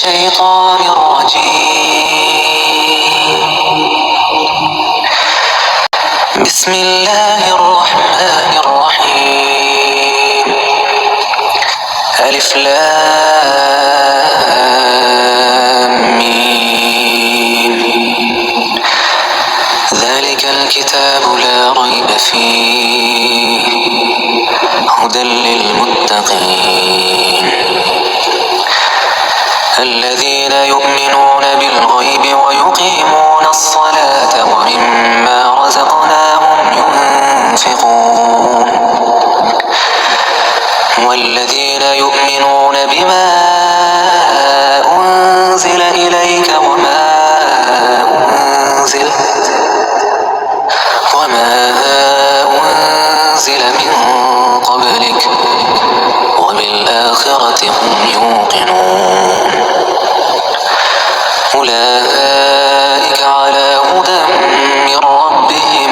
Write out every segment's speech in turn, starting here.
الشيطان الرجيم. بسم الله الرحمن الرحيم. ألف لام ميم. ذلك الكتاب لا ريب فيه هدى للمتقين الذين يؤمنون بالغيب ويقيمون الصلاة ومما رزقناهم ينفقون والذين يؤمنون بما أنزل إليك وما أنزل من قبلك وبالآخرة هم يوقنون أولئك على هدى من ربهم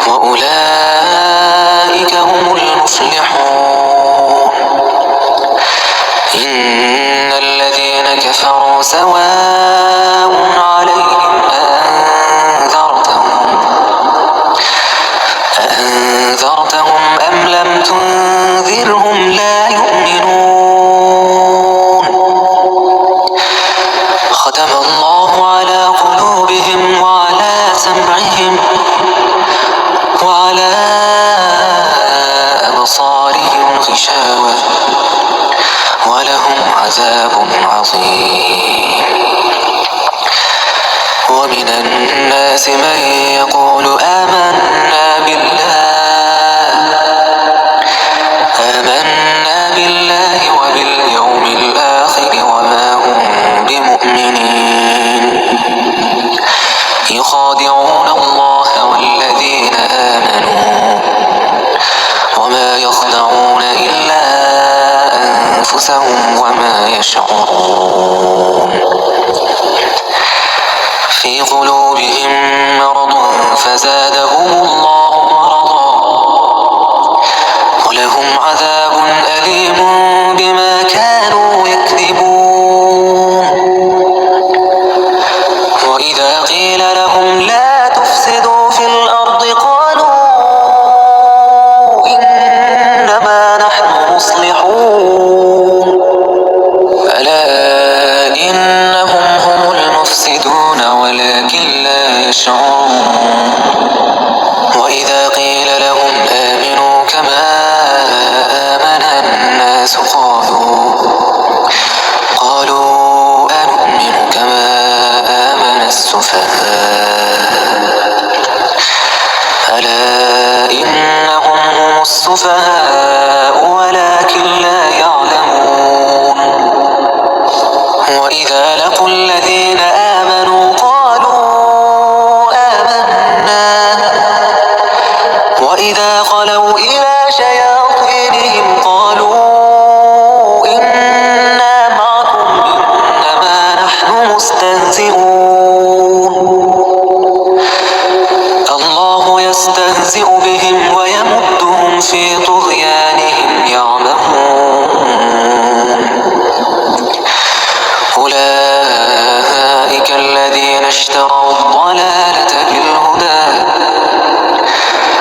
وأولئك هم المفلحون إن الذين كفروا سواء عليهم أأنذرتهم أم لم تنذرهم لا يؤمنون ختم الله على قلوبهم وعلى سمعهم وعلى أبصارهم غشاوة ولهم عذاب عظيم ومن الناس من يقول آمنا بالله وباليوم الآخر وما هم بمؤمنين يخادعون الله والذين آمنوا وما يخدعون إلا أنفسهم وما يشعرون في قلوبهم مرض فزادهم الله مرضا ولهم عذاب أليم بما كانوا يكذبون وإذا قيل لهم لا تفسدوا في الأرض قالوا إنما نحن مصلحون ألا إنهم هم المفسدون ولكن لا يشعرون وإذا قيل لهم آمنوا كما آمن الناس قالوا أنؤمن كما آمن السفهاء ألا إنهم هم السفهاء ولكن لا يعلمون وإذا لقوا الذين آمنوا قالوا آمنا وإذا خلوا إلى شياطينهم قالوا إنا معكم إنما نحن مستهزئون الله يستهزئ بهم ويمدهم في طغيانهم يعمهون أولئك الذين اشتروا الضلالة بالهدى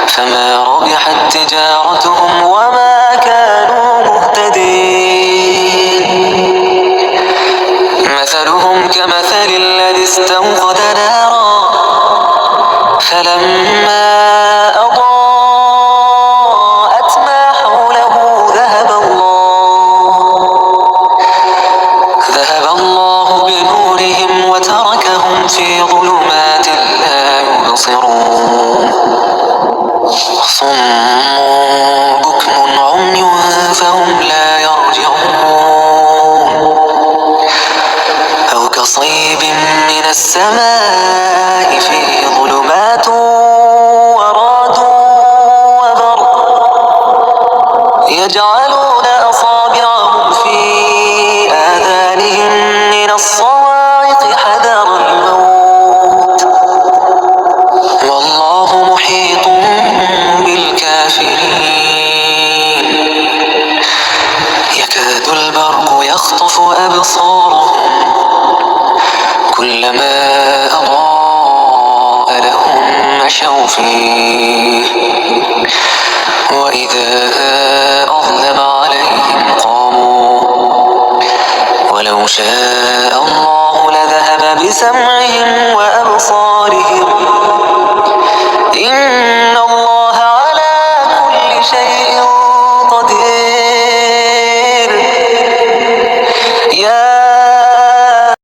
فما ربحت تجارتهم وما كانوا مهتدين مثلهم كمثل الذي استوقد نارا فلما أضاءت ما حوله ذهب الله بنورهم وتركهم في ظلمات لا يبصرون صم بكم عمي فهم لا يرجعون أو كصيب من السماء فيه ظلمات ورعد وبرق يجعلون أصابعهم في آذانهم من الصواعق حذر الموت والله محيط بالكافرين يكاد البرق يخطف أبصارهم كلما أضاء لهم مشوا فيه وإذا أظلم عليهم قاموا ولو شاء الله لذهب بسمعهم وأبصارهم إن